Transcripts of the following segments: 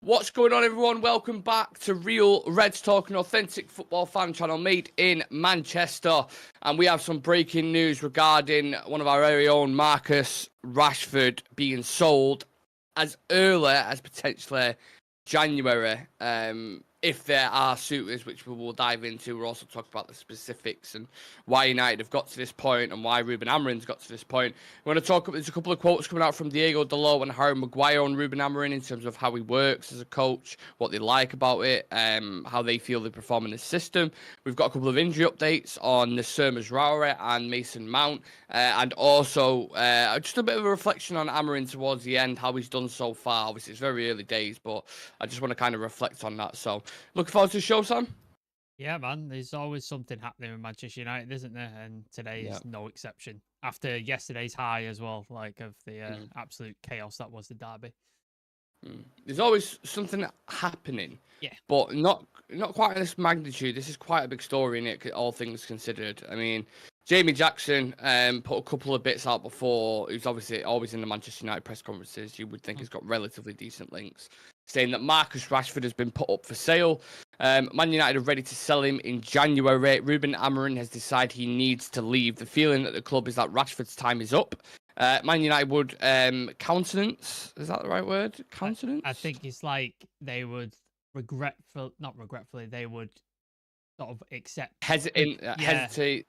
What's going on, everyone? Welcome back to Real Reds Talk, an authentic football fan channel made in Manchester. And we have some breaking news regarding one of our very own, Marcus Rashford, being sold as early as potentially January. If there are suitors, which we will dive into. We'll also talk about the specifics and why United have got to this point and why Ruben Amorim's got to this point. We want to talk about, there's a couple of quotes coming out from Diego Dalot and Harry Maguire on Ruben Amorim in terms of how he works as a coach, what they like about it, how they feel they perform in the system. We've got a couple of injury updates on Nasser Mazraoui and Mason Mount, and also just a bit of a reflection on Amorim towards the end, how he's done so far. Obviously, it's very early days, but I just want to kind of reflect on that. So, looking forward to the show, Sam? Yeah, man. There's always something happening with Manchester United, isn't there? And today is no exception. After yesterday's high as well, like of the absolute chaos that was the derby. There's always something happening, but not quite in this magnitude. This is quite a big story in it, all things considered. I mean, Jamie Jackson put a couple of bits out before. He's obviously always in the Manchester United press conferences. You would think he's got relatively decent links, saying that Marcus Rashford has been put up for sale. Man United are ready to sell him in January. Ruben Amorim has decided he needs to leave. The feeling at the club is that Rashford's time is up. Man United would countenance, is that the right word? Countenance? I think it's like they would not regretfully, they would sort of hesitate.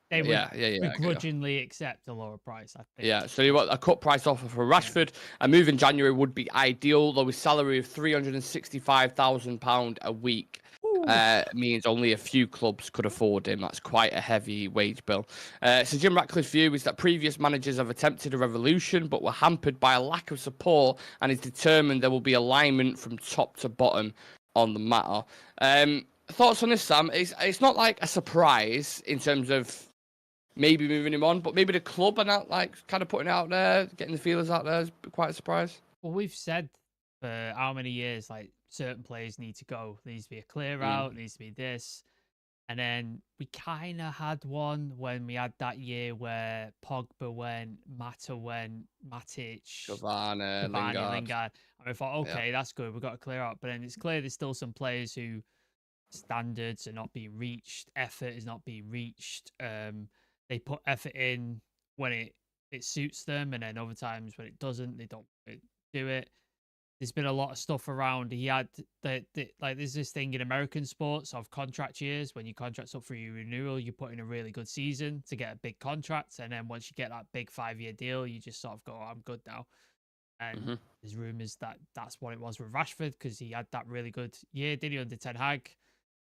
They would begrudgingly accept a lower price, I think. Yeah, so you want a cut price offer for Rashford. A move in January would be ideal, though his salary of £365,000 a week means only a few clubs could afford him. That's quite a heavy wage bill. So Jim Ratcliffe's view is that previous managers have attempted a revolution, but were hampered by a lack of support, and is determined there will be alignment from top to bottom on the matter. Thoughts on this, Sam? It's not like a surprise in terms of maybe moving him on, but maybe the club are not like kind of putting it out there, getting the feelers out there is quite a surprise. Well, we've said for how many years, like, certain players need to go. There needs to be a clear out, needs to be this. And then we kind of had one when we had that year where Pogba went, Mata went, Matic, Cavani, Lingard. And we thought, okay, that's good. We've got to clear out. But then it's clear there's still some players who standards are not being reached. Effort is not being reached. They put effort in when it suits them. And then other times when it doesn't, they don't do it. There's been a lot of stuff around. He had like there's this thing in American sports of contract years. When your contract's up for your renewal, you put in a really good season to get a big contract, and then once you get that big 5-year deal, you just sort of go, "I'm good now." And there's rumors that that's what it was with Rashford, because he had that really good year, did he, under Ten Hag?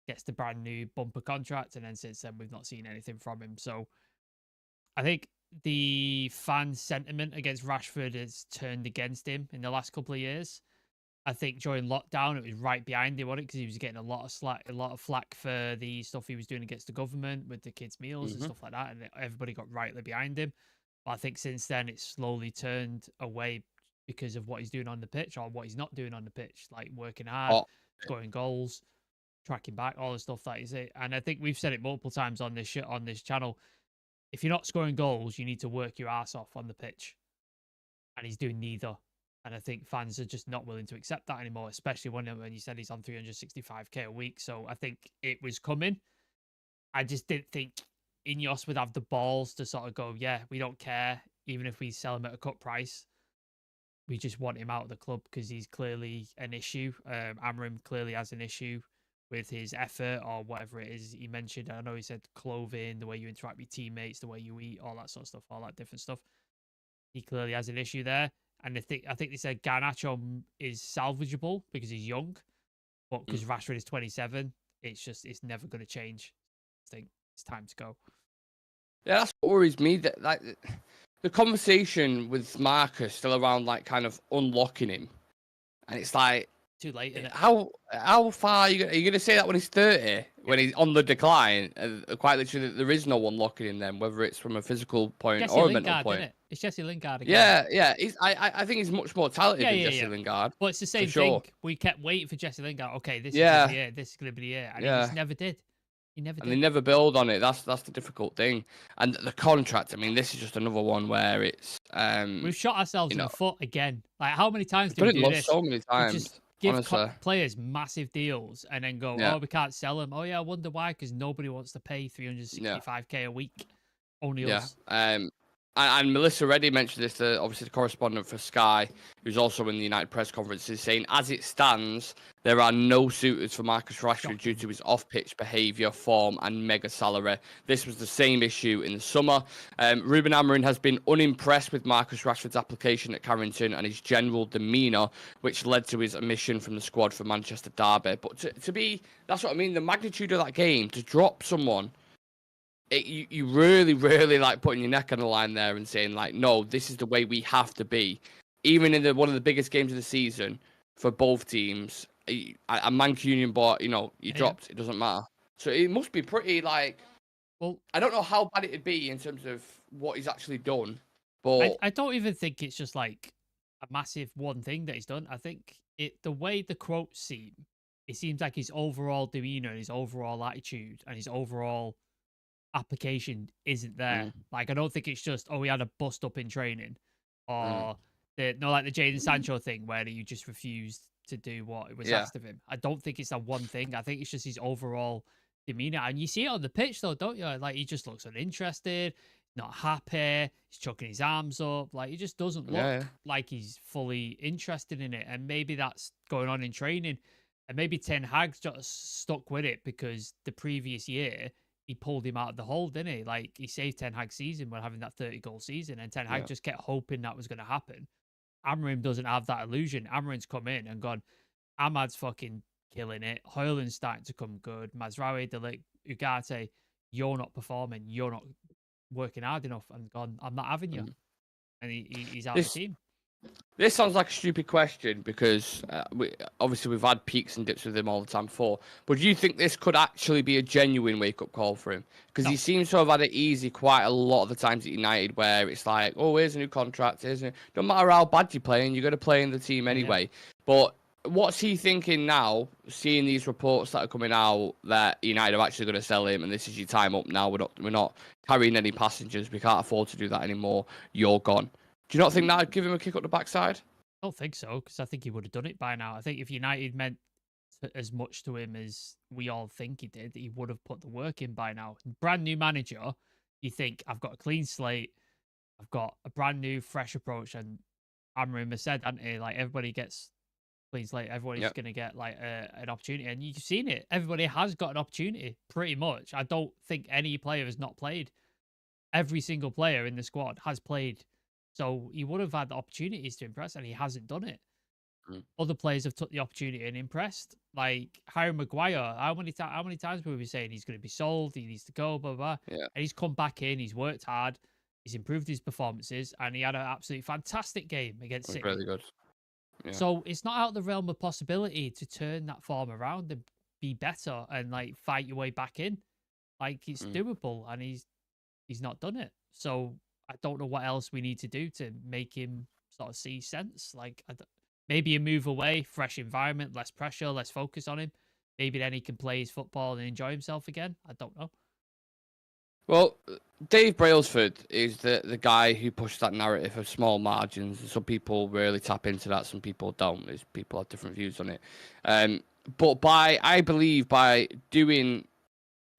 Gets the brand new bumper contract, and then since then we've not seen anything from him. So I think the fan sentiment against Rashford has turned against him in the last couple of years. I think during lockdown, it was right behind him on it, because he was getting a lot of flack for the stuff he was doing against the government with the kids' meals and stuff like that, and everybody got rightly behind him. But I think since then, it's slowly turned away because of what he's doing on the pitch, or what he's not doing on the pitch, like working hard, scoring goals, tracking back, all the stuff that is it. And I think we've said it multiple times on this channel. If you're not scoring goals, you need to work your ass off on the pitch. And he's doing neither. And I think fans are just not willing to accept that anymore, especially when you said he's on 365k a week. So I think it was coming. I just didn't think Ineos would have the balls to sort of go, yeah, we don't care, even if we sell him at a cut price. We just want him out of the club because he's clearly an issue. Amorim clearly has an issue with his effort or whatever it is he mentioned. I know he said clothing, the way you interact with teammates, the way you eat, all that sort of stuff, all that different stuff. He clearly has an issue there. And I think they said Garnacho is salvageable because he's young, but because Rashford is 27, it's never going to change. I think it's time to go. Yeah, that's what worries me. That like the conversation with Marcus still around like kind of unlocking him, and it's like too late. Isn't it? How far are you going to say that when he's 30, when he's on the decline? Quite literally, there is no one locking him then, whether it's from a physical point Jesse or Lingard, a mental point. Isn't it? It's Jesse Lingard again. Yeah. I think he's much more talented than Jesse Lingard. Well, it's the same thing. We kept waiting for Jesse Lingard. Okay, this is going to be it. This is going to be it. And he just never did. He never did. And they never build on it. That's the difficult thing. And the contract, I mean, this is just another one where it's... we've shot ourselves in the foot again. Like, how many times do we do this? So many times. give honestly. players massive deals and then go, Yeah, oh, we can't sell them. Oh yeah, I wonder why, because nobody wants to pay yeah. 365k a week. Only Yeah. us. And Melissa Reddy mentioned this, obviously the correspondent for Sky, who's also in the United press conference, is saying, as it stands, there are no suitors for Marcus Rashford due Shocking. to his off-pitch behaviour, form, and mega salary. This was the same issue in the summer. Ruben Amorim has been unimpressed with Marcus Rashford's application at Carrington and his general demeanour, which led to his omission from the squad for Manchester Derby. But to be, that's what I mean, the magnitude of that game, to drop someone. You really, really like putting your neck on the line there and saying like, no, this is the way we have to be. Even in one of the biggest games of the season for both teams, a Mancunian bought, you dropped. It doesn't matter. So it must be pretty like. Well, I don't know how bad it'd be in terms of what he's actually done, but I don't even think it's just like a massive one thing that he's done. I think the way the quotes seem, it seems like his overall demeanor, his overall attitude, and his overall application isn't there. Like I don't think it's just he had a bust up in training, or like the Jadon Sancho thing where you just refused to do what was asked of him. I don't think it's that one thing. I think it's just his overall demeanor, and you see it on the pitch though, don't you? Like he just looks uninterested, not happy. He's chucking his arms up. Like he just doesn't look like he's fully interested in it. And maybe that's going on in training, and maybe Ten Hag's just stuck with it because the previous year he pulled him out of the hole, didn't he? Like he saved Ten Hag's season by having that 30-goal season, and Ten Hag just kept hoping that was going to happen. Amorim doesn't have that illusion. Amorim's come in and gone, Ahmad's fucking killing it. Højlund's starting to come good. Mazraoui, De Ligt, Ugarte, you're not performing. You're not working hard enough. And gone, I'm not having you. And he's out of the team. This sounds like a stupid question because obviously we've had peaks and dips with him all the time before. But do you think this could actually be a genuine wake-up call for him? Because he seems to have had it easy quite a lot of the times at United where it's like, oh, here's a new contract, don't matter how bad you're playing, you're going to play in the team anyway. Yeah. But what's he thinking now, seeing these reports that are coming out that United are actually going to sell him and this is your time up now, we're not carrying any passengers, we can't afford to do that anymore, you're gone. Do you not think that would give him a kick up the backside? I don't think so, because I think he would have done it by now. I think if United meant as much to him as we all think he did, he would have put the work in by now. Brand new manager, you think, I've got a clean slate, I've got a brand new, fresh approach, and Amorim has said, hasn't he, like, everybody gets clean slate, everybody's going to get, like, an opportunity, and you've seen it. Everybody has got an opportunity, pretty much. I don't think any player has not played. Every single player in the squad has played. So he would have had the opportunities to impress, and he hasn't done it. Other players have took the opportunity and impressed. Like Harry Maguire, how many times were we saying he's going to be sold, he needs to go, blah, blah, blah. Yeah. And he's come back in, he's worked hard, he's improved his performances, and he had an absolutely fantastic game against City. Really good. Yeah. So it's not out of the realm of possibility to turn that form around and be better and like fight your way back in. Like it's doable, and he's not done it. So I don't know what else we need to do to make him sort of see sense. Like maybe a move away, fresh environment, less pressure, less focus on him. Maybe then he can play his football and enjoy himself again. I don't know. Well, Dave Brailsford is the guy who pushed that narrative of small margins. Some people really tap into that, some people don't. People have different views on it. But I believe by doing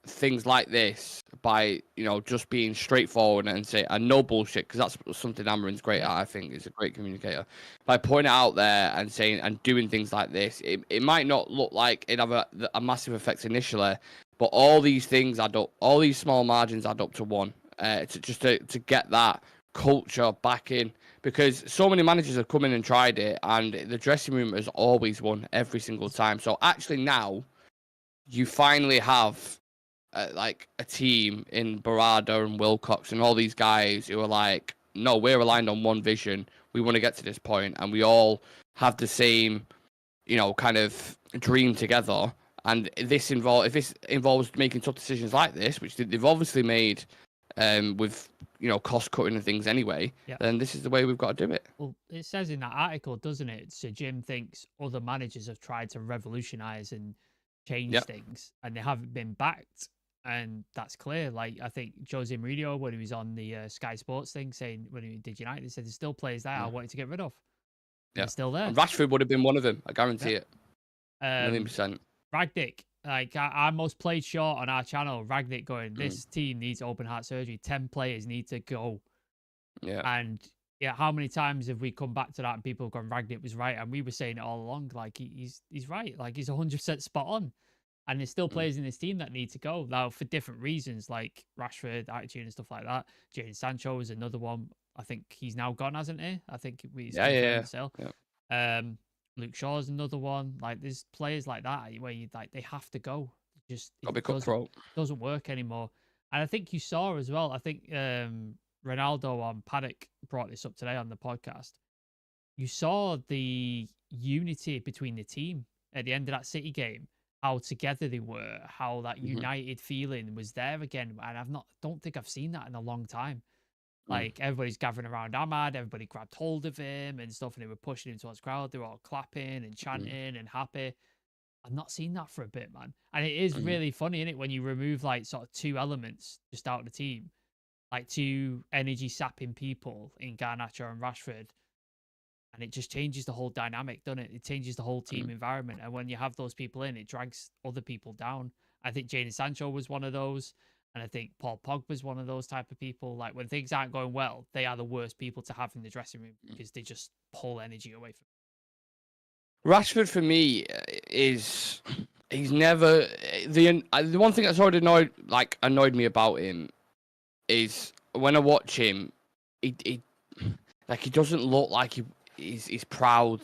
things like this, by just being straightforward and say no bullshit, because that's something Amorim's great at. I think is a great communicator. By pointing it out there and saying and doing things like this, it might not look like it have a massive effect initially, but all these things add up. All these small margins add up to one. To get that culture back in, because so many managers have come in and tried it, and the dressing room has always won every single time. So actually now, you finally have like a team in Barada and Wilcox and all these guys who are like, no, we're aligned on one vision. We want to get to this point, and we all have the same, kind of dream together. And if this involves making tough decisions like this, which they've obviously made with cost cutting and things anyway, then this is the way we've got to do it. Well, it says in that article, doesn't it? So Jim thinks other managers have tried to revolutionize and change things, and they haven't been backed. And that's clear. Like, I think Jose Mourinho, when he was on the Sky Sports thing, saying when he did United, he said there's still players there I wanted to get rid of. They're still there. And Rashford would have been one of them. I guarantee it. Um, 1,000,000%. Ragnick, like I most played short on our channel. Ragnick going, this team needs open heart surgery. 10 players need to go. Yeah. And yeah, how many times have we come back to that and people have gone, Ragnick was right, and we were saying it all along. Like he's right. Like he's 100% spot on. And there's still players in this team that need to go now for different reasons, like Rashford, attitude, and stuff like that. Jadon Sancho is another one. I think he's now gone, hasn't he? I think he's confirmed sale. Yeah. Luke Shaw's another one. Like there's players like that where you like they have to go. Just Got to be doesn't work anymore. And I think you saw as well. I think Ronaldo on Paddock brought this up today on the podcast. You saw the unity between the team at the end of that City game. How together they were, how that united feeling was there again, and don't think I've seen that in a long time. Like everybody's gathering around Ahmad, everybody grabbed hold of him and stuff, and they were pushing him towards the crowd. They were all clapping and chanting and happy. I've not seen that for a bit, man. And it is really funny, isn't it, when you remove like sort of two elements just out of the team, like two energy sapping people in Garnacho and Rashford. And it just changes the whole dynamic, doesn't it? It changes the whole team environment. And when you have those people in, it drags other people down. I think Jadon Sancho was one of those. And I think Paul Pogba's one of those type of people. Like when things aren't going well, they are the worst people to have in the dressing room because they just pull energy away from Rashford for me he's never the one thing that's already annoyed me about him is when I watch him, he doesn't look like he's proud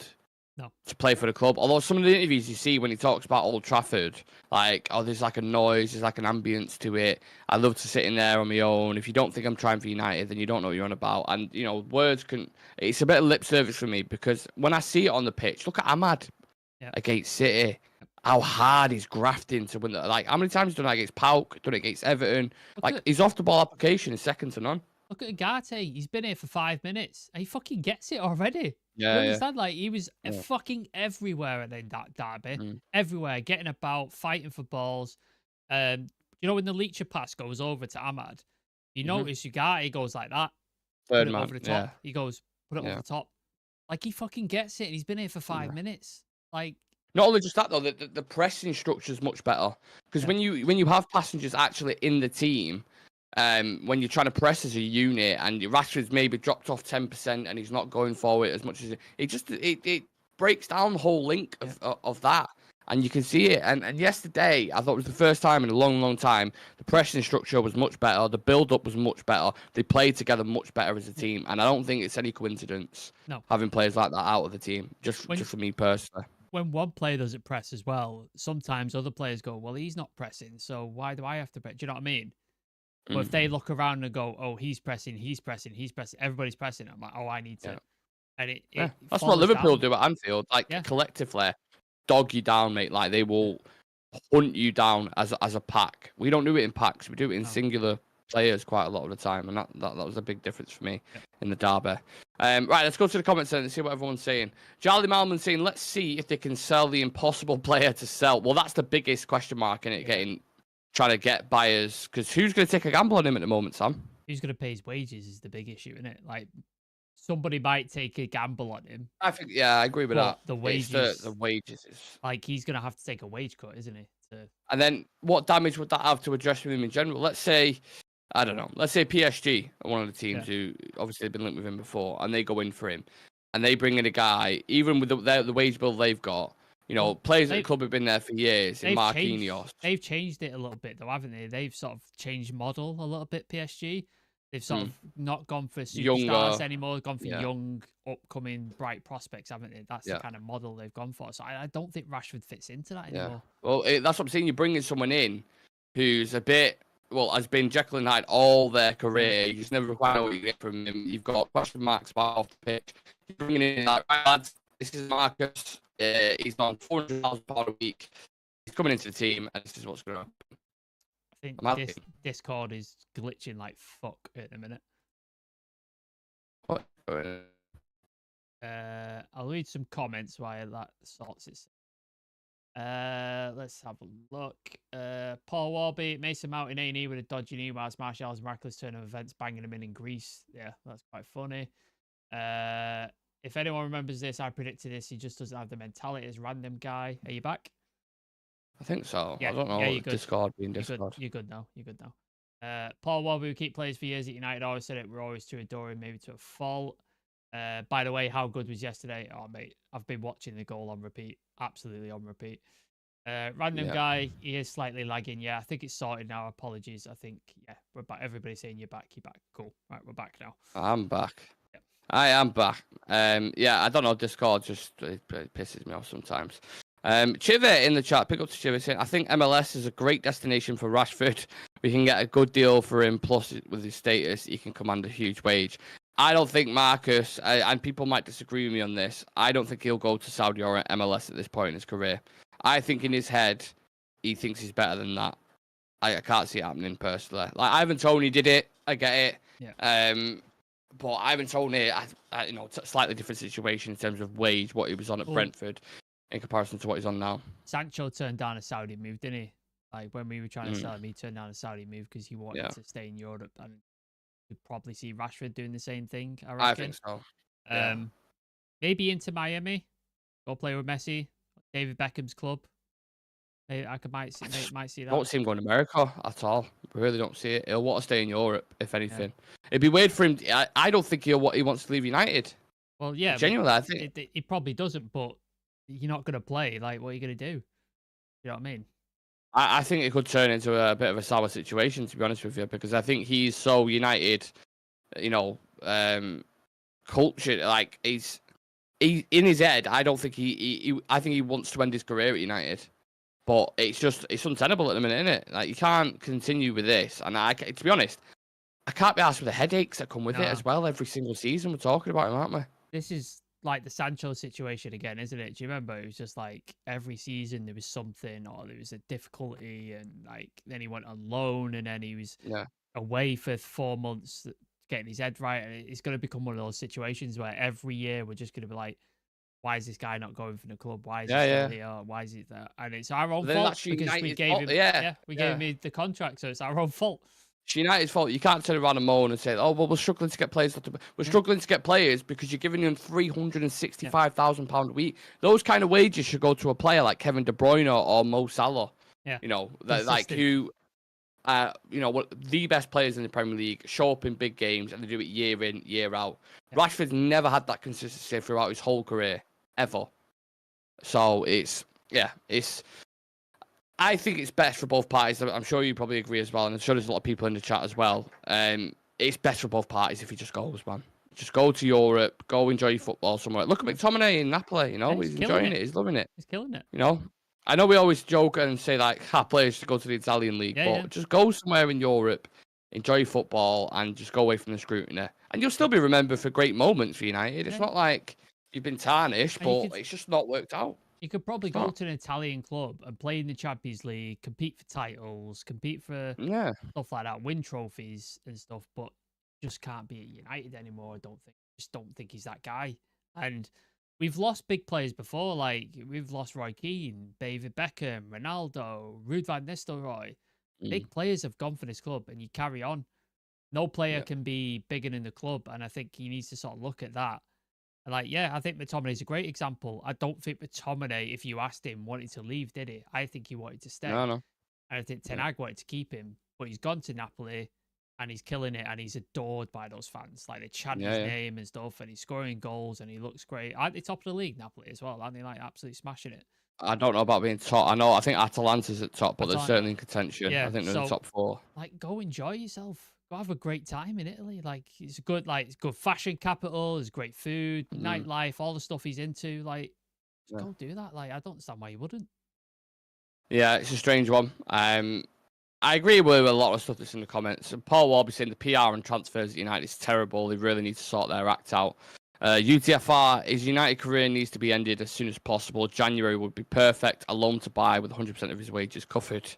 to play for the club. Although some of the interviews you see when he talks about Old Trafford, like, oh, there's like a noise, there's like an ambience to it. I love to sit in there on my own. If you don't think I'm trying for United, then you don't know what you're on about. And, you know, it's a bit of lip service for me because when I see it on the pitch, look at Ahmad against City. How hard he's grafting to win. Like, how many times he's done that against Pauk, done it against Everton. His off-the-ball application is second to none. Look at Ugarte. He's been here for 5 minutes. And he fucking gets it already. Yeah, you understand? Like, he was fucking everywhere at that derby. Everywhere. Getting about, fighting for balls. You know, when the Leacher pass goes over to Ahmad, you notice Ugarte goes like that. Third put it man, over the top. He goes, put it over the top. Like, he fucking gets it. And he's been here for 5 minutes. Like, not only just that though, the pressing structure is much better because when you have passengers actually in the team, when you're trying to press as a unit and Rashford's maybe dropped off 10% and he's not going forward as much as it breaks down the whole link of that, and you can see it. And yesterday I thought it was the first time in a long time the pressing structure was much better, the build up was much better, they played together much better as a team, and I don't think it's any coincidence having players like that out of the team. Just for me personally. When one player doesn't press as well, sometimes other players go, well, he's not pressing, so why do I have to press? Do you know what I mean? But if they look around and go, oh, he's pressing, everybody's pressing, I'm like, oh, I need to. And that's what Liverpool do at Anfield. Like, collectively, dog you down, mate. Like, they will hunt you down as a pack. We don't do it in packs. We do it in singular players quite a lot of the time. And that was a big difference for me in the derby. Right, let's go to the comments then and see what everyone's saying. Charlie Malman saying, let's see if they can sell the impossible player to sell. Well, that's the biggest question mark in it, trying to get buyers. Because who's going to take a gamble on him at the moment, Sam? Who's going to pay his wages is the big issue, isn't it? Like, somebody might take a gamble on him. I think, I agree with that. The wages, the wages is like, he's going to have to take a wage cut, isn't he? And then what damage would that have to address with him in general? Let's say, I don't know, let's say PSG are one of the teams who obviously have been linked with him before, and they go in for him, and they bring in a guy, even with the wage bill they've got. You know, players at the club have been there for years. In Mark Ineos. They've changed it a little bit, though, haven't they? They've sort of changed model a little bit, PSG. They've sort of not gone for superstars anymore, gone for young, upcoming, bright prospects, haven't they? That's the kind of model they've gone for. So I don't think Rashford fits into that anymore. Well, that's what I'm saying. You're bringing someone in who's a bit, has been Jekyll and Hyde all their career. You just never quite know what you get from him. You've got question marks about off the pitch. You're bringing in, like, right, lads, this is Marcus. He's on £400,000 a week. He's coming into the team, and this is what's going to happen. I think Discord is glitching like fuck at the minute. What? I'll read some comments while that sorts it. Let's have a look. Paul Warby, Mason Mount in A&E with a dodgy knee whilst Martial's miraculous turn of events banging him in Greece. Yeah, that's quite funny. If anyone remembers this, I predicted this. He just doesn't have the mentality as random guy. Are you back? I think so. Yeah, I don't know. yeah, you're good. Discord being You're good. Discord. You're good now. You're good now. Paul Wobbe, we keep players for years at United. Always said it. We're always too adoring, maybe to a fault. By the way, how good was yesterday? Oh, mate, I've been watching the goal on repeat. Absolutely on repeat. Random guy, he is slightly lagging. Yeah, I think it's sorted now. Apologies. I think, yeah, we're back. Everybody's saying you're back. You're back. Cool. Right, we're back now. I'm back. Yeah. I am back. Yeah, I don't know. Discord just it pisses me off sometimes. Chiva in the chat, pick up to Chiva saying, I think MLS is a great destination for Rashford. We can get a good deal for him. Plus, with his status, he can command a huge wage. I don't think Marcus, and people might disagree with me on this, I don't think he'll go to Saudi or MLS at this point in his career. I think in his head, he thinks he's better than that. I can't see it happening personally. Like Ivan Toney did it, I get it. Yeah. But Ivan Toney, slightly different situation in terms of wage, what he was on at Brentford, in comparison to what he's on now. Sancho turned down a Saudi move, didn't he? Like when we were trying to sell him, he turned down a Saudi move because he wanted to stay in Europe, and you'd probably see Rashford doing the same thing. I think so. Maybe into Miami, go play with Messi, David Beckham's club. Might see that. Don't see him going to America at all. I really don't see it. He'll want to stay in Europe, if anything. Yeah. It'd be weird for him. I don't think he wants to leave United. Well, yeah. Genuinely, I think he probably doesn't, but you're not going to play. Like, what are you going to do? You know what I mean? I think it could turn into a bit of a sour situation, to be honest with you, because I think he's so United, culture. Like, he in his head, I don't think I think he wants to end his career at United. But it's untenable at the minute, isn't it? Like, you can't continue with this. And to be honest, I can't be asked with the headaches that come with it as well. Every single season we're talking about him, aren't we? This is like the Sancho situation again, isn't it? Do you remember? It was just like every season there was something, or there was a difficulty, and like then he went on loan, and then he was away for 4 months getting his head right. And it's going to become one of those situations where every year we're just going to be like, why is this guy not going for the club? Why is he still here? Why is he there? And it's our own fault because we gave him the contract, so it's our own fault. It's United's fault. You can't turn around and moan and say, "Oh, well, we're struggling to get players." We're struggling to get players because you're giving them £365,000 a week. Those kind of wages should go to a player like Kevin De Bruyne or Mo Salah. Yeah, the best players in the Premier League show up in big games and they do it year in, year out. Yeah. Rashford's never had that consistency throughout his whole career, ever. So I think it's best for both parties. I'm sure you probably agree as well, and I'm sure there's a lot of people in the chat as well. It's best for both parties if he just goes, man. Just go to Europe, go enjoy your football somewhere. Look at McTominay in Napoli, he's enjoying it. He's loving it. He's killing it. I know we always joke and say like, players should go to the Italian league, but just go somewhere in Europe, enjoy football, and just go away from the scrutiny. And you'll still be remembered for great moments for United. It's not like you've been tarnished, but it's just not worked out. You could probably go to an Italian club and play in the Champions League, compete for titles, compete for stuff like that, win trophies and stuff, but just can't be at United anymore, I don't think. Just don't think he's that guy. And we've lost big players before, like we've lost Roy Keane, David Beckham, Ronaldo, Ruud van Nistelrooy. Big players have gone for this club, and you carry on. No player can be bigger than the club, and I think he needs to sort of look at that. And I think McTominay's a great example. I don't think McTominay, if you asked him, wanted to leave, did he? I think he wanted to stay. No. And I think Ten Hag wanted to keep him, but he's gone to Napoli, and he's killing it, and he's adored by those fans. Like, they chant his name and stuff, and he's scoring goals, and he looks great. Aren't they top of the league, Napoli, as well? Aren't they, absolutely smashing it? I don't know about being top. I think Atalanta's at top, but they're certainly in contention. Yeah, I think they're in the top 4. Go enjoy yourself. Go have a great time in Italy. It's good, it's good fashion capital. There's great food, nightlife, all the stuff he's into. Go do that. I don't understand why you wouldn't. Yeah, it's a strange one. I agree with a lot of stuff that's in the comments. Paul Warby saying the PR and transfers at United is terrible. They really need to sort their act out. UTFR, his United career needs to be ended as soon as possible. January would be perfect. A loan to buy with 100% of his wages covered.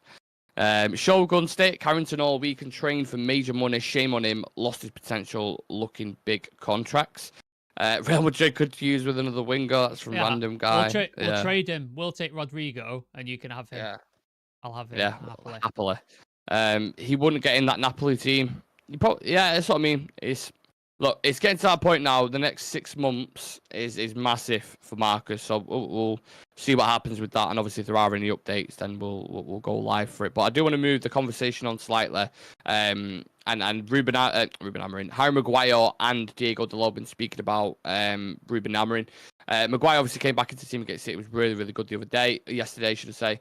Shogun State, Carrington all week and trained for major money. Shame on him. Lost his potential looking big contracts. Real Madrid could use with another winger. That's from random guy. We'll trade him. We'll take Rodrigo and you can have him. Yeah. I'll have him. Happily. He wouldn't get in that Napoli team. That's what I mean. Look, it's getting to that point now. The next 6 months is massive for Marcus, so we'll see what happens with that. And obviously, if there are any updates, then we'll go live for it. But I do want to move the conversation on slightly. And Ruben Amorim, Harry Maguire, and Diego Dalot been speaking about Ruben Amorim. Maguire obviously came back into the team against it. It was really, really good the other day, yesterday, should I say.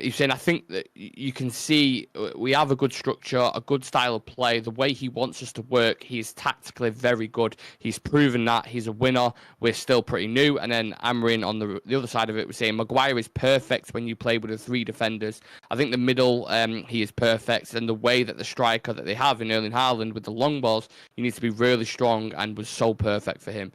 He's saying, I think that you can see we have a good structure, a good style of play. The way he wants us to work, he's tactically very good. He's proven that. He's a winner. We're still pretty new. And then Amorim on the other side of it was saying, Maguire is perfect when you play with the 3 defenders. I think the middle, he is perfect. And the way that the striker that they have in Erling Haaland with the long balls, you need to be really strong, and was so perfect for him.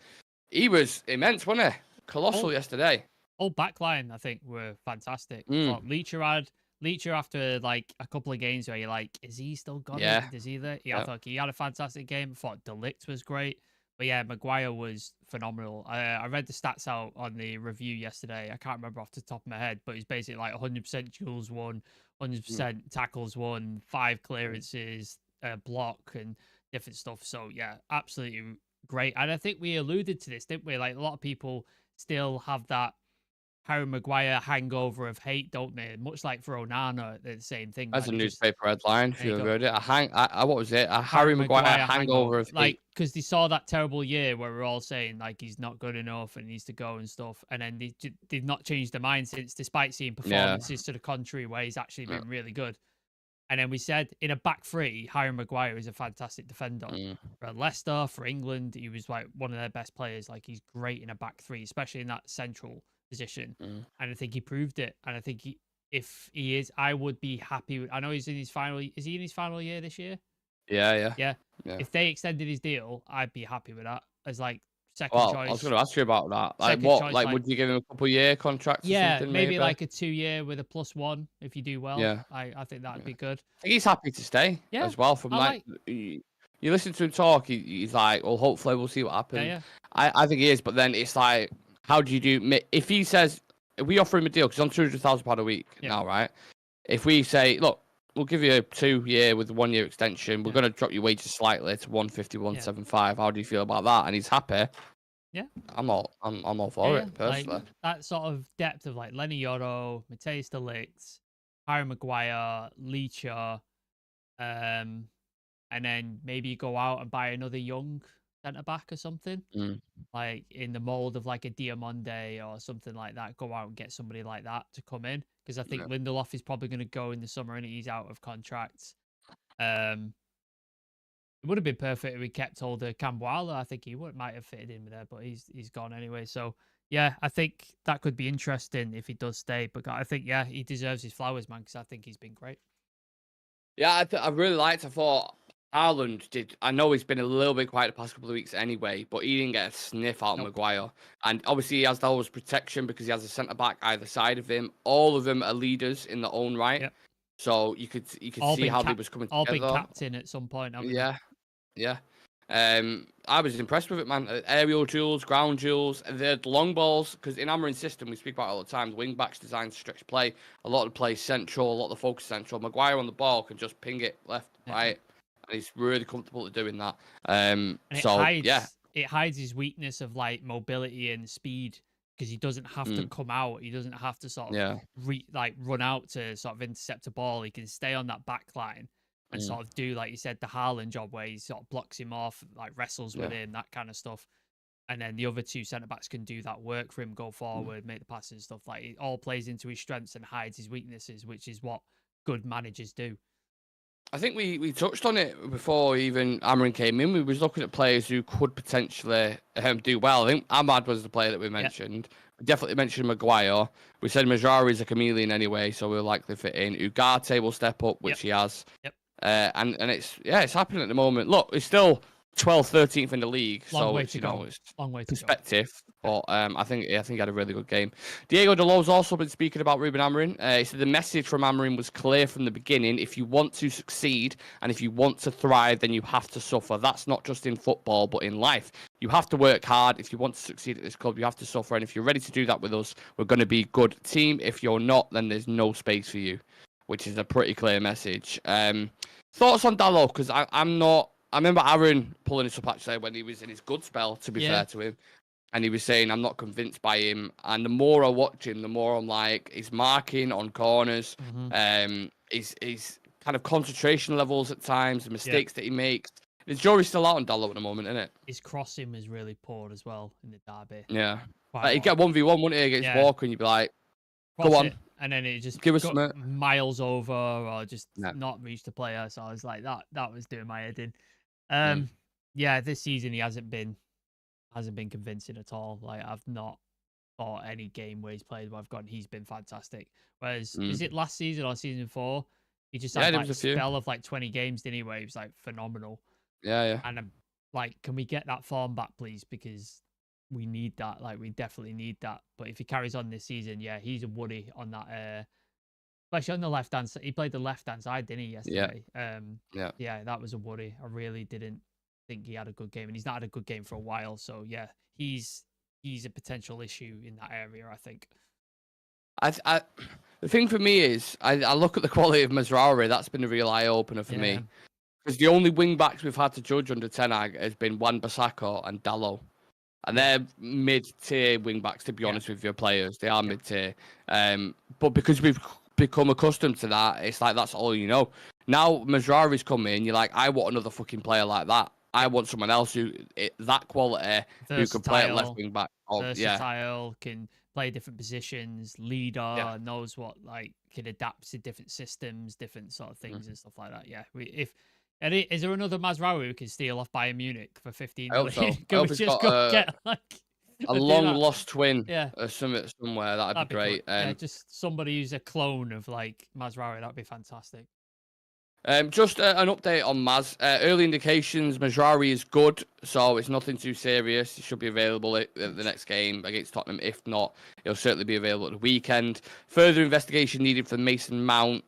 He was immense, wasn't he? Colossal yesterday. All backline, I think, were fantastic. Leacher after like a couple of games where you're like, is he still got it? Does he there? Yeah, I thought he had a fantastic game. I thought De Ligt was great. But yeah, Maguire was phenomenal. I read the stats out on the review yesterday. I can't remember off the top of my head, but it's basically like 100% duels won, 100% tackles won, 5 clearances, block, and different stuff. So yeah, absolutely great. And I think we alluded to this, didn't we? Like, a lot of people still have that Harry Maguire hangover of hate, don't they? Much like for Onana, the same thing. That's a newspaper headline, if you heard it. What was it? A Harry Maguire hangover of hate. Like, because they saw that terrible year where we're all saying, like, he's not good enough and needs to go and stuff. And then they've not changed their mind since, despite seeing performances to the contrary where he's actually been really good. And then we said, in a back 3, Harry Maguire is a fantastic defender. For Leicester, for England, he was like one of their best players. Like, he's great in a back 3, especially in that central position. And I think he proved it. And I think if he is, I would be happy with, I know he's in his final, is he in his final year this year? Yeah. If they extended his deal, I'd be happy with that as like second choice. I was going to ask you about that. Like, what? Choice, like, would you give him a couple-year contract? Yeah, or something, maybe like a 2-year with a +1 if you do well. Yeah, I think that'd be good. I think he's happy to stay as well. From you listen to him talk, he's like, well, hopefully we'll see what happens. Yeah. I think he is, but then it's like, how do you do? If he says, if we offer him a deal, because he's on £200,000 a week now, right? If we say, look, we'll give you a 2-year with a 1-year extension, we're going to drop your wages slightly to 150, 175. How do you feel about that? And he's happy. Yeah, I'm all for it personally. Like, that sort of depth of like Lenny Yoro, Matthijs de Ligt, Harry Maguire, Leacher, and then maybe go out and buy another young centre back or something, like in the mold of like a Diamonde or something like that. Go out and get somebody like that to come in, because I think Lindelof is probably going to go in the summer and he's out of contract. It would have been perfect if we kept hold of Camboala. I think he might have fitted in with there, but he's gone anyway. So yeah, I think that could be interesting if he does stay. But I think he deserves his flowers, man, because I think he's been great. Yeah, I really liked. I thought Haaland did. I know he's been a little bit quiet the past couple of weeks anyway, but he didn't get a sniff out of Maguire. And obviously he has those protection because he has a centre back either side of him. All of them are leaders in their own right. Yep. So you could see how they was coming together. All been captain at some point. Yeah. I was impressed with it, man. Aerial duels, ground duels, the long balls. Because in Amorim's system, we speak about it all the time. The wing backs designed to stretch play. A lot of the play central, a lot of the focus central. Maguire on the ball can just ping it left, right, and he's really comfortable at doing that. It hides his weakness of like mobility and speed, because he doesn't have to come out. He doesn't have to sort of run out to sort of intercept a ball. He can stay on that back line and sort of do, like you said, the Haaland job where he sort of blocks him off, like wrestles with him, that kind of stuff. And then the other 2 centre-backs can do that work for him, go forward, make the passes and stuff. Like, it all plays into his strengths and hides his weaknesses, which is what good managers do. I think we touched on it before even Amorim came in. We was looking at players who could potentially do well. I think Ahmad was the player that we mentioned. We definitely mentioned Maguire. We said Majari is a chameleon anyway, so we'll likely fit in. Ugarte will step up, which he has. And it's happening at the moment. Look, it's still 12th, 13th in the league, so it's long way to perspective. But I think he had a really good game. Diego Dalot's also been speaking about Ruben Amorim. He said the message from Amorim was clear from the beginning. If you want to succeed and if you want to thrive, then you have to suffer. That's not just in football, but in life. You have to work hard. If you want to succeed at this club, you have to suffer. And if you're ready to do that with us, we're going to be a good team. If you're not, then there's no space for you, which is a pretty clear message. Thoughts on Dalot? Because I'm not I remember Aaron pulling this up actually when he was in his good spell, to be fair to him. And he was saying, I'm not convinced by him. And the more I watch him, the more I'm like, he's marking on corners. His kind of concentration levels at times, the mistakes that he makes. The jury's still out on Dallo at the moment, isn't it? His crossing was really poor as well in the derby. Yeah. Like, he'd get 1v1, wouldn't he, against Walker, and you'd be like, go on. And then it just give us miles over or just not reach the player. So I was like, that was doing my head in. Yeah, this season he hasn't been convincing at all. Like, I've not thought any game where he's played where I've gone, he's been fantastic. Whereas, is it last season or season 4? He just had like a spell of like 20 games, didn't he, where he was like phenomenal. Yeah. And I'm like, can we get that form back, please? Because we need that. Like, we definitely need that. But if he carries on this season, he's a woody on that. Especially on the left hand side. He played the left hand side, didn't he, yesterday? Yeah, that was a worry. I really didn't think he had a good game, and he's not had a good game for a while. So yeah, he's a potential issue in that area, I think. The thing for me is, I look at the quality of Mazraoui. That's been a real eye opener for me, because the only wing backs we've had to judge under Ten Hag has been Wan-Bissaka and Dallo, and they're mid-tier wing backs. To be honest with your players, they are mid-tier. But because we've become accustomed to that, it's like that's all you know. Now Mazraoui's come in, you're like, I want another fucking player like that. I want someone else that quality who can play at left wing back. Versatile, can play different positions, leader, knows what, like, can adapt to different systems, different sort of things and stuff like that. Yeah, is there another Mazraoui who can steal off Bayern Munich for 15 million? I hope he's got get like a long lost twin, somewhere. That'd be great. Just somebody who's a clone of like Mazraoui. That'd be fantastic. Just an update on Maz. Early indications, Mazraoui is good, so it's nothing too serious. He should be available at the next game against Tottenham. If not, he'll certainly be available at the weekend. Further investigation needed for Mason Mount.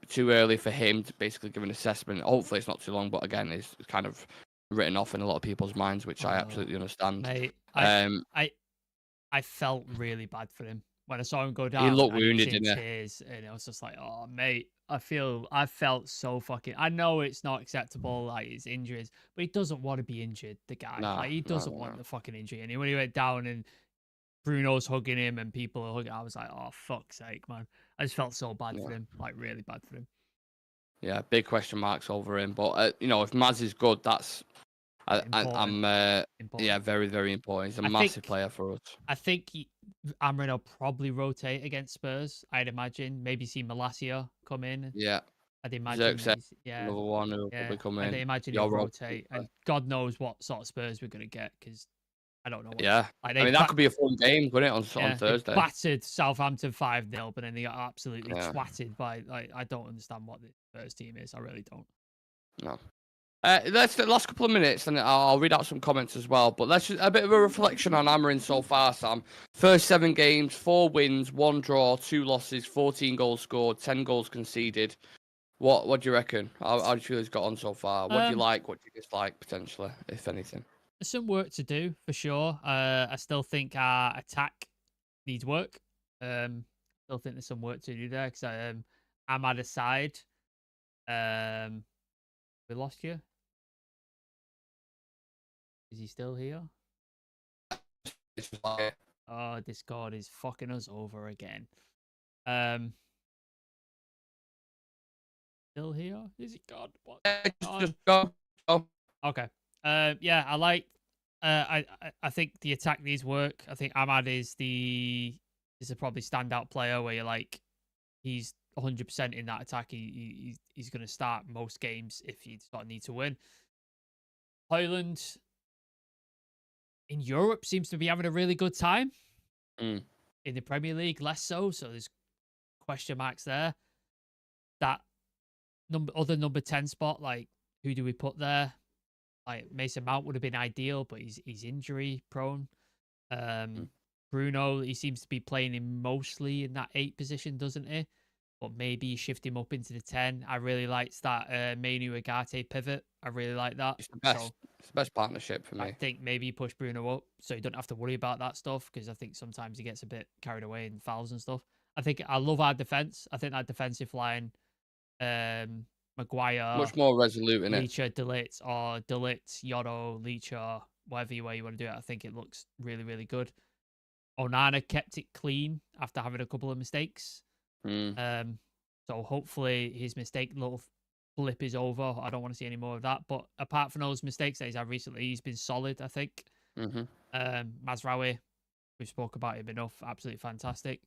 Too early for him to basically give an assessment. Hopefully it's not too long, but again, it's kind of written off in a lot of people's minds, which I absolutely understand. Mate, I felt really bad for him when I saw him go down. He looked wounded, didn't he? Tears, and I was just like, oh, mate. I felt so fucking. I know it's not acceptable, like his injuries, but he doesn't want to be injured. The guy, he doesn't want the fucking injury. And when he went down and Bruno's hugging him and people are hugging, I was like, oh fuck's sake, man! I just felt so bad for him, like really bad for him. Yeah, big question marks over him. But if Maz is good, that's very, very important. He's a massive player for us. I think Amrin will probably rotate against Spurs. I'd imagine. Maybe see Malacia come in. Yeah. I'd imagine. Another one who will probably come in. I'd imagine he'll rotate. And God knows what sort of Spurs we're going to get, because I don't know. That could be a fun game, couldn't it, on Thursday? They battered Southampton 5-0, but then they got absolutely twatted by. Like, I don't understand what the Spurs team is. I really don't. No. Let's the last couple of minutes, and I'll read out some comments as well. But let's just a bit of a reflection on Amrin so far, Sam. First 7 games, 4 wins, 1 draw, 2 losses, 14 goals scored, 10 goals conceded. What do you reckon? How do you feel he's got on so far? What do you like? What do you dislike potentially, if anything? There's some work to do for sure. I still think our attack needs work. Still think there's some work to do there, because Ahmad aside, we lost you. Is he still here? Oh, Discord is fucking us over again. Still here? Is he gone? What? Just go. Okay. Yeah, I like. I think the attack needs work. I think Ahmad is a probably standout player where you're like, he's 100% in that attack. He's going to start most games if you sort of need to win. Højlund in Europe seems to be having a really good time. In the Premier League, less so. So there's question marks there. That number 10 spot, like, who do we put there? Like, Mason Mount would have been ideal, but he's injury prone. Bruno, he seems to be playing him mostly in that 8 position, doesn't he? But maybe shift him up into the 10. I really liked that Manu Agate pivot. I really like that. It's the best partnership for me. I think maybe you push Bruno up so you don't have to worry about that stuff, because I think sometimes he gets a bit carried away in fouls and stuff. I love our defense. I think that defensive line Maguire, Much more resolute in it. Leacher, Delit, or Delit, Yoro, Leacher, whatever way you want to do it. I think it looks really, really good. Onana kept it clean after having a couple of mistakes. So hopefully his mistake little blip is over. I don't want to see any more of that. But apart from those mistakes that he's had recently, he's been solid, I think. Mazraoui, we've spoke about him enough. Absolutely fantastic.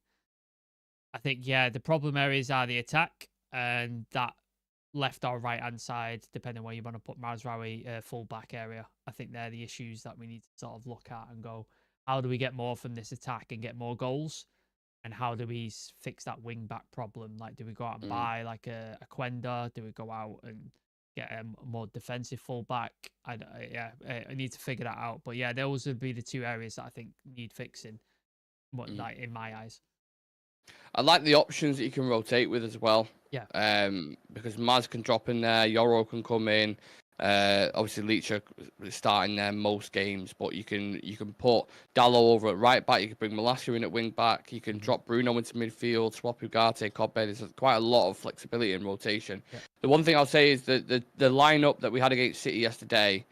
I think, the problem areas are the attack and that left or right hand side, depending where you want to put Mazraoui, full back area. I think they're the issues that we need to sort of look at and go, how do we get more from this attack and get more goals? And how do we fix that wing back problem? Like, do we go out and buy like a Quenda? Do we go out and get a more defensive fullback? I need to figure that out. But yeah, those would be the two areas that I think need fixing. Like in my eyes, I like the options that you can rotate with as well. Yeah. Because Maz can drop in there, Yoro can come in. Obviously Leacher is starting there most games, but you can put Dallo over at right back. You can bring Malacia in at wing back. You can drop Bruno into midfield, swap Ugarte, Cobbe. There's quite a lot of flexibility in rotation. Yeah. The one thing I'll say is that the lineup that we had against City yesterday,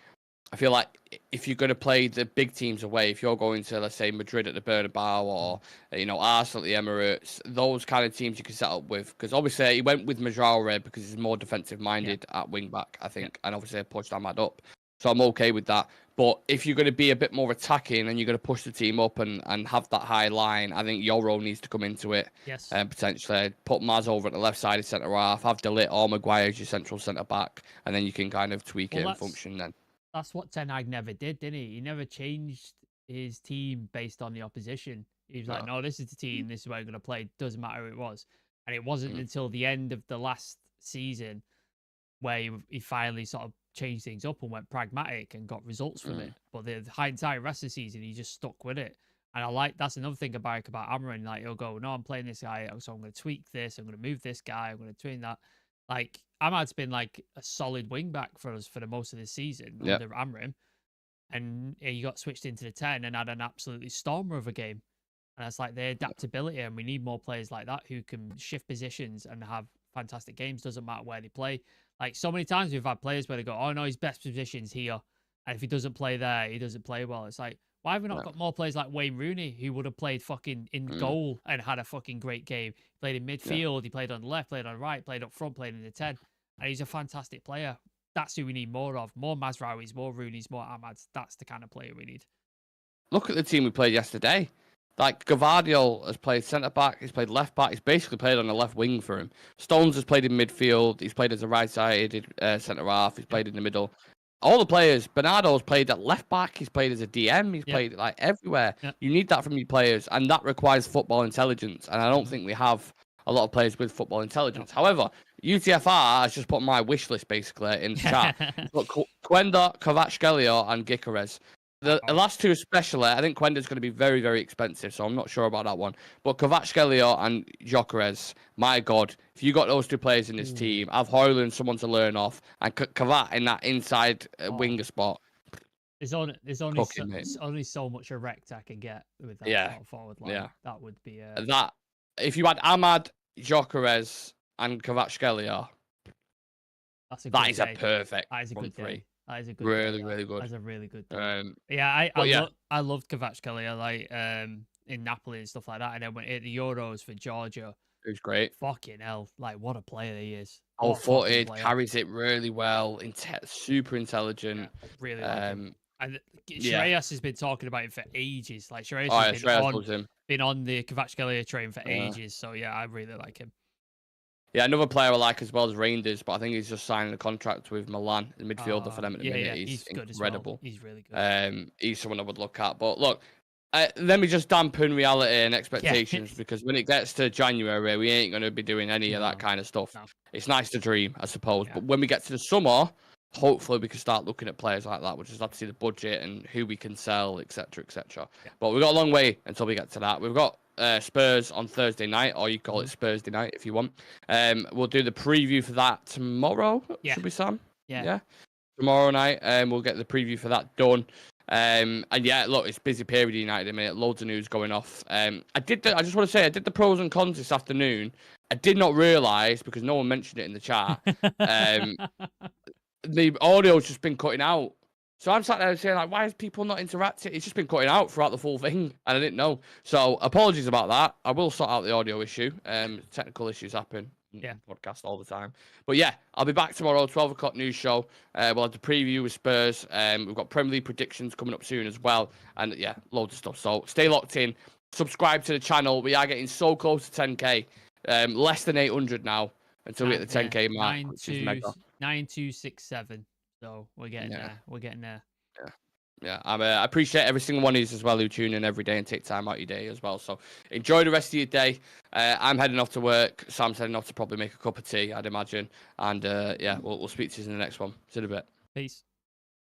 I feel like if you're going to play the big teams away, if you're going to, let's say, Madrid at the Bernabeu or, Arsenal at the Emirates, those kind of teams you can set up with. Because obviously he went with Mazraoui because he's more defensive-minded at wing-back, I think. And obviously I pushed Ahmad up. So I'm okay with that. But if you're going to be a bit more attacking and you're going to push the team up and have that high line, I think Yoro needs to come into it. Yes. And potentially put Maz over at the left side of centre-half, have Delit or Maguire as your central centre-back, and then you can kind of tweak it and function then. That's what Ten Hag never did, didn't he? He never changed his team based on the opposition. He was like, no, this is the team. This is where I'm going to play. Doesn't matter who it was. And it wasn't until the end of the last season where he finally sort of changed things up and went pragmatic and got results from it. But the entire rest of the season, he just stuck with it. And that's another thing about Amarin. Like, he'll go, no, I'm playing this guy, so I'm going to tweak this. I'm going to move this guy. I'm going to tweak that. Like, Ahmad's been like a solid wing back for us for the most of the season under Amrin, and he got switched into the 10 and had an absolutely stormer of a game. And that's like the adaptability, and we need more players like that who can shift positions and have fantastic games. Doesn't matter where they play. Like, so many times we've had players where they go, oh no, his best position's here, and if he doesn't play there, he doesn't play well. It's like, why have we not got more players like Wayne Rooney, who would have played fucking in goal and had a fucking great game? He played in midfield, he played on the left, played on the right, played up front, played in the 10. And he's a fantastic player. That's who we need more of. More Mazraouis, more Rooney's, more Ahmads. That's the kind of player we need. Look at the team we played yesterday. Like, Gavardiol has played centre-back, he's played left-back, he's basically played on the left wing for him. Stones has played in midfield, he's played as a right-sided centre-half, he's played in the middle. All the players, Bernardo's played at left-back, he's played as a DM, he's played, like, everywhere. You need that from your players, and that requires football intelligence, and I don't think we have a lot of players with football intelligence. However, UTFR has just put my wish list, basically, in the chat. But Quenda, Kvaratskhelia, and Gyökeres. The last two especially, I think Quenda's going to be very, very expensive, so I'm not sure about that one. But Kvaratskhelia and Gyökeres, my God, if you got those two players in this team, have Højlund someone to learn off, and Kvat in that inside winger spot. There's only so much erect I can get with that forward line. Yeah. That would be that. If you had Ahmad, Gyökeres, and Kvaratskhelia, that is a perfect front three. That is a good really good. That's a really good game. I loved Kvaratskhelia like in Napoli and stuff like that, and then went at the Euros for Georgia. It was great. Fucking hell, like what a player he is. Full-footed, carries it really well, super intelligent. Yeah, really. And Shreyas has been talking about him for ages. Like Shreyas has been on the Kvaratskhelia train for ages. So yeah, I really like him. Yeah, another player I like as well as Reinders, but I think he's just signing a contract with Milan, the midfielder for them at the minute. He's incredible. Well. He's really good. He's someone I would look at. But look, let me just dampen reality and expectations because when it gets to January, we ain't going to be doing any of that kind of stuff. No. It's nice to dream, I suppose. Yeah. But when we get to the summer, hopefully we can start looking at players like that. We'll just have to see the budget and who we can sell, etc., etc. Yeah. But we've got a long way until we get to that. We've got Spurs on Thursday night, or you call it Spursday night if you want. We'll do the preview for that tomorrow, should we, Sam? Yeah. Tomorrow night, we'll get the preview for that done. And yeah, look, it's busy period at United at the minute. Loads of news going off. I just want to say I did the pros and cons this afternoon. I did not realise, because no one mentioned it in the chat, the audio's just been cutting out. So I'm sat there saying, like, why is people not interacting? It's just been cutting out throughout the full thing, and I didn't know. So apologies about that. I will sort out the audio issue. Technical issues happen. Yeah. Podcast all the time. But yeah, I'll be back tomorrow, 12 o'clock news show. We'll have the preview with Spurs. We've got Premier League predictions coming up soon as well. And yeah, loads of stuff. So stay locked in. Subscribe to the channel. We are getting so close to 10k. Less than 800 now until we hit the 10k mark. 9267. So we're getting there. We're getting there. Yeah, I appreciate every single one of you as well who tune in every day and take time out of your day as well. So enjoy the rest of your day. I'm heading off to work. Sam's heading off to probably make a cup of tea, I'd imagine. And yeah, we'll speak to you in the next one. See you in a bit. Peace.